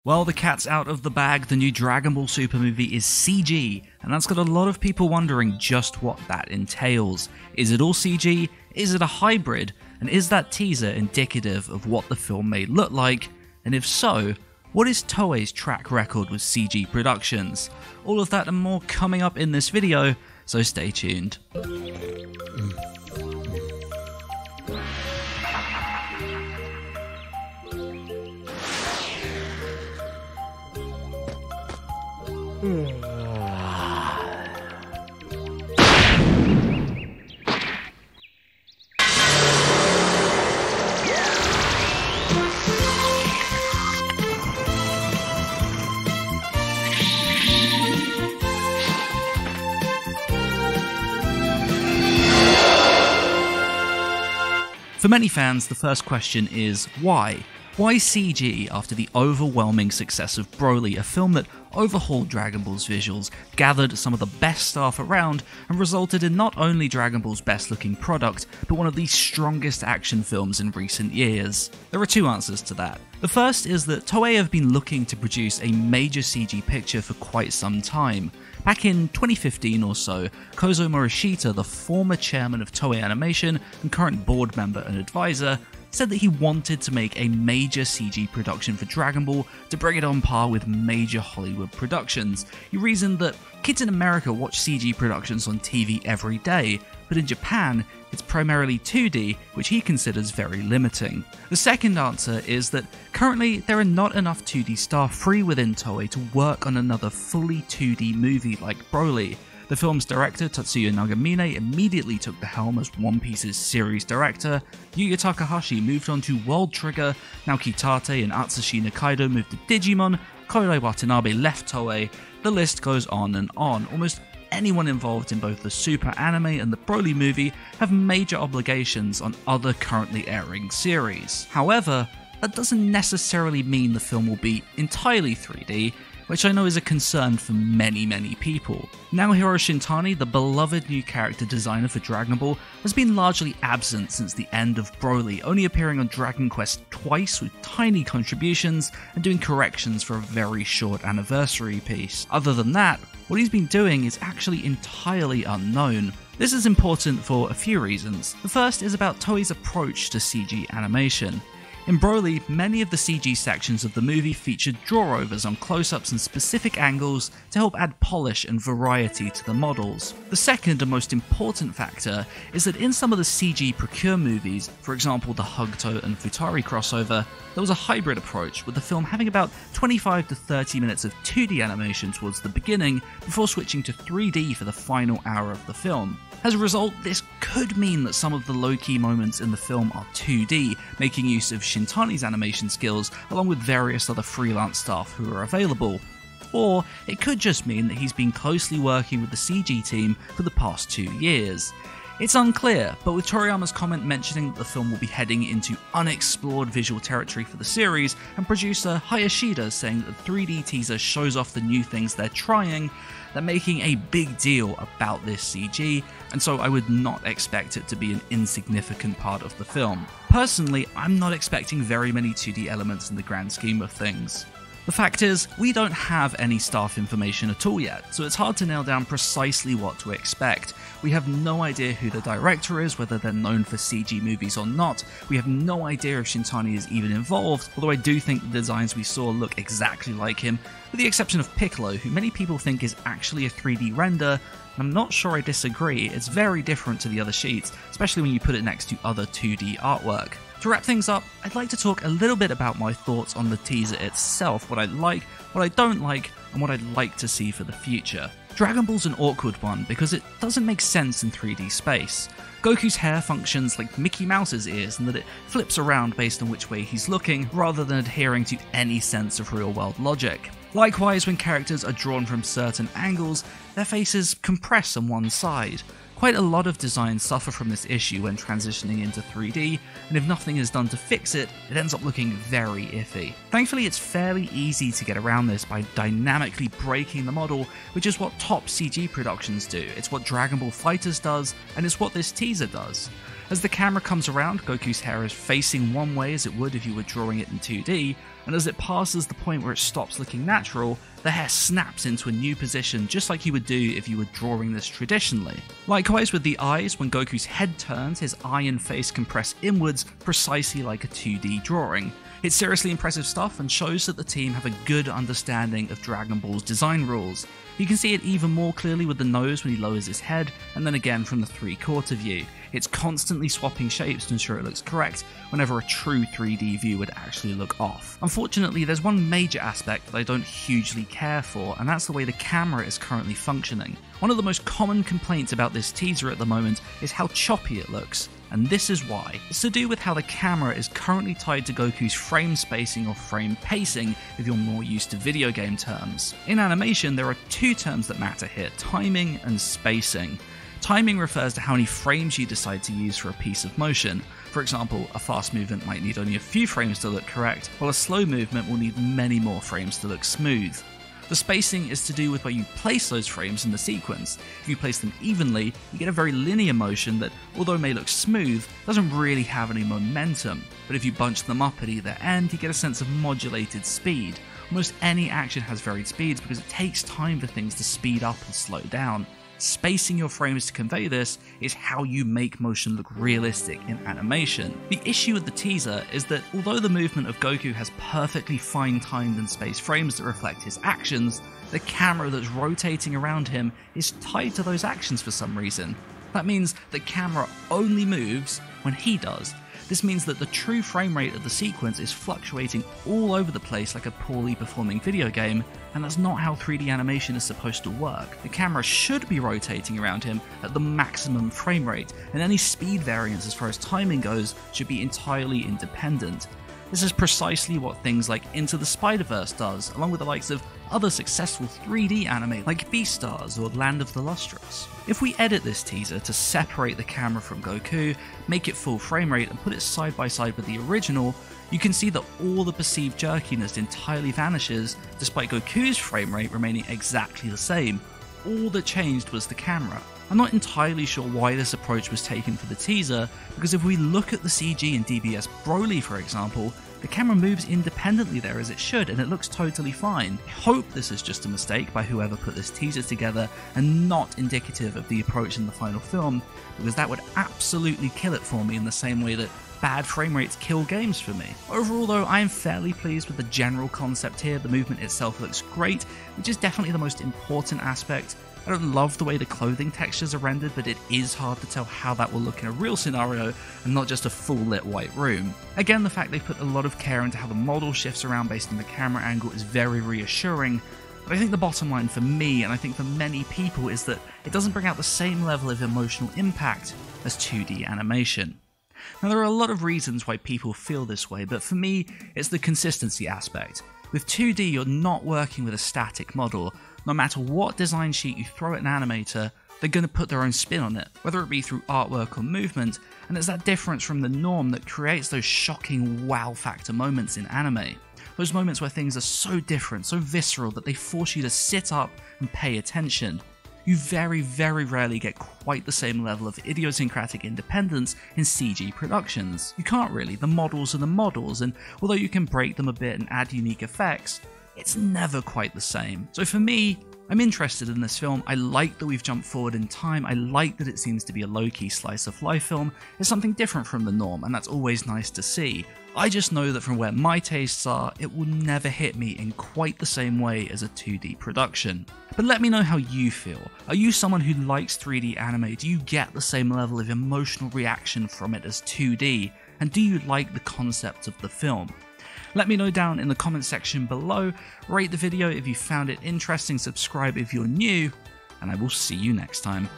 Well, the cat's out of the bag, the new Dragon Ball Super movie is CG, and that's got a lot of people wondering just what that entails. Is it all CG? Is it a hybrid? And is that teaser indicative of what the film may look like? And if so, what is Toei's track record with CG productions? All of that and more coming up in this video, so stay tuned. For many fans, the first question is why? Why CG after the overwhelming success of Broly, a film that overhauled Dragon Ball's visuals, gathered some of the best staff around, and resulted in not only Dragon Ball's best looking product, but one of the strongest action films in recent years? There are two answers to that. The first is that Toei have been looking to produce a major CG picture for quite some time. Back in 2015 or so, Kozo Morishita, the former chairman of Toei Animation and current board member and advisor, said that he wanted to make a major CG production for Dragon Ball to bring it on par with major Hollywood productions. He reasoned that kids in America watch CG productions on TV every day, but in Japan, it's primarily 2D, which he considers very limiting. The second answer is that currently there are not enough 2D staff free within Toei to work on another fully 2D movie like Broly. The film's director, Tatsuya Nagamine, immediately took the helm as One Piece's series director, Yuya Takahashi moved on to World Trigger, Naoki Tate and Atsushi Nakaido moved to Digimon, Koirai Watanabe left Toei, the list goes on and on. Almost anyone involved in both the Super anime and the Broly movie have major obligations on other currently airing series. However, that doesn't necessarily mean the film will be entirely 3D, which I know is a concern for many people. Naohiro Shintani, the beloved new character designer for Dragon Ball, has been largely absent since the end of Broly, only appearing on Dragon Quest twice with tiny contributions and doing corrections for a very short anniversary piece. Other than that, what he's been doing is actually entirely unknown. This is important for a few reasons. The first is about Toei's approach to CG animation. In Broly, many of the CG sections of the movie featured draw-overs on close-ups and specific angles to help add polish and variety to the models. The second and most important factor is that in some of the CG Procure movies, for example the Hugto and Futari crossover, there was a hybrid approach, with the film having about 25 to 30 minutes of 2D animation towards the beginning before switching to 3D for the final hour of the film. As a result, this could mean that some of the low-key moments in the film are 2D, making use of Shintani's animation skills along with various other freelance staff who are available. Or it could just mean that he's been closely working with the CG team for the past 2 years. It's unclear, but with Toriyama's comment mentioning that the film will be heading into unexplored visual territory for the series, and producer Hayashida saying that the 3D teaser shows off the new things they're trying, they're making a big deal about this CG, and so I would not expect it to be an insignificant part of the film. Personally, I'm not expecting very many 2D elements in the grand scheme of things. The fact is, we don't have any staff information at all yet, so it's hard to nail down precisely what to expect. We have no idea who the director is, whether they're known for CG movies or not. We have no idea if Shintani is even involved, although I do think the designs we saw look exactly like him, with the exception of Piccolo, who many people think is actually a 3D render. I'm not sure I disagree. It's very different to the other sheets, especially when you put it next to other 2D artwork. To wrap things up, I'd like to talk a little bit about my thoughts on the teaser itself, what I like, what I don't like, and what I'd like to see for the future. Dragon Ball's an awkward one because it doesn't make sense in 3D space. Goku's hair functions like Mickey Mouse's ears in that it flips around based on which way he's looking, rather than adhering to any sense of real-world logic. Likewise, when characters are drawn from certain angles, their faces compress on one side. Quite a lot of designs suffer from this issue when transitioning into 3D, and if nothing is done to fix it, it ends up looking very iffy. Thankfully, it's fairly easy to get around this by dynamically breaking the model, which is what top CG productions do. It's what Dragon Ball FighterZ does, and it's what this teaser does. As the camera comes around, Goku's hair is facing one way as it would if you were drawing it in 2D, and as it passes the point where it stops looking natural, the hair snaps into a new position just like you would do if you were drawing this traditionally. Likewise with the eyes, when Goku's head turns, his eye and face compress inwards precisely like a 2D drawing. It's seriously impressive stuff and shows that the team have a good understanding of Dragon Ball's design rules. You can see it even more clearly with the nose when he lowers his head, and then again from the 3/4 view. It's constantly swapping shapes to ensure it looks correct, whenever a true 3D view would actually look off. Unfortunately, there's one major aspect that I don't hugely care for, and that's the way the camera is currently functioning. One of the most common complaints about this teaser at the moment is how choppy it looks, and this is why. It's to do with how the camera is currently tied to Goku's frame spacing or frame pacing if you're more used to video game terms. In animation, there are two terms that matter here: timing and spacing. Timing refers to how many frames you decide to use for a piece of motion. For example, a fast movement might need only a few frames to look correct, while a slow movement will need many more frames to look smooth. The spacing is to do with where you place those frames in the sequence. If you place them evenly, you get a very linear motion that, although may look smooth, doesn't really have any momentum. But if you bunch them up at either end, you get a sense of modulated speed. Almost any action has varied speeds because it takes time for things to speed up and slow down. Spacing your frames to convey this is how you make motion look realistic in animation. The issue with the teaser is that although the movement of Goku has perfectly fine-timed and spaced frames that reflect his actions, the camera that's rotating around him is tied to those actions for some reason. That means the camera only moves when he does. This means that the true frame rate of the sequence is fluctuating all over the place like a poorly performing video game, and that's not how 3D animation is supposed to work. The camera should be rotating around him at the maximum frame rate, and any speed variance as far as timing goes should be entirely independent. This is precisely what things like Into the Spider-Verse does, along with the likes of other successful 3D anime like Beastars or Land of the Lustrous. If we edit this teaser to separate the camera from Goku, make it full frame rate and put it side by side with the original, you can see that all the perceived jerkiness entirely vanishes, despite Goku's frame rate remaining exactly the same. All that changed was the camera. I'm not entirely sure why this approach was taken for the teaser, because if we look at the CG in DBS Broly for example, the camera moves independently there as it should and it looks totally fine. I hope this is just a mistake by whoever put this teaser together and not indicative of the approach in the final film, because that would absolutely kill it for me in the same way that bad frame rates kill games for me. Overall though, I am fairly pleased with the general concept here. The movement itself looks great, which is definitely the most important aspect. I don't love the way the clothing textures are rendered, but it is hard to tell how that will look in a real scenario and not just a full lit white room. Again, the fact they put a lot of care into how the model shifts around based on the camera angle is very reassuring, but I think the bottom line for me, and I think for many people, is that it doesn't bring out the same level of emotional impact as 2D animation. Now there are a lot of reasons why people feel this way, but for me, it's the consistency aspect. With 2D, you're not working with a static model. No matter what design sheet you throw at an animator, they're going to put their own spin on it, whether it be through artwork or movement, and it's that difference from the norm that creates those shocking wow factor moments in anime. Those moments where things are so different, so visceral, that they force you to sit up and pay attention. You very, very rarely get quite the same level of idiosyncratic independence in CG productions. You can't really, the models are the models, and although you can break them a bit and add unique effects, it's never quite the same. So for me, I'm interested in this film. I like that we've jumped forward in time. I like that it seems to be a low-key slice of life film. It's something different from the norm, and that's always nice to see. I just know that from where my tastes are, it will never hit me in quite the same way as a 2D production. But let me know how you feel. Are you someone who likes 3D anime? Do you get the same level of emotional reaction from it as 2D? And do you like the concept of the film? Let me know down in the comment section below. Rate the video if you found it interesting, subscribe if you're new, and I will see you next time.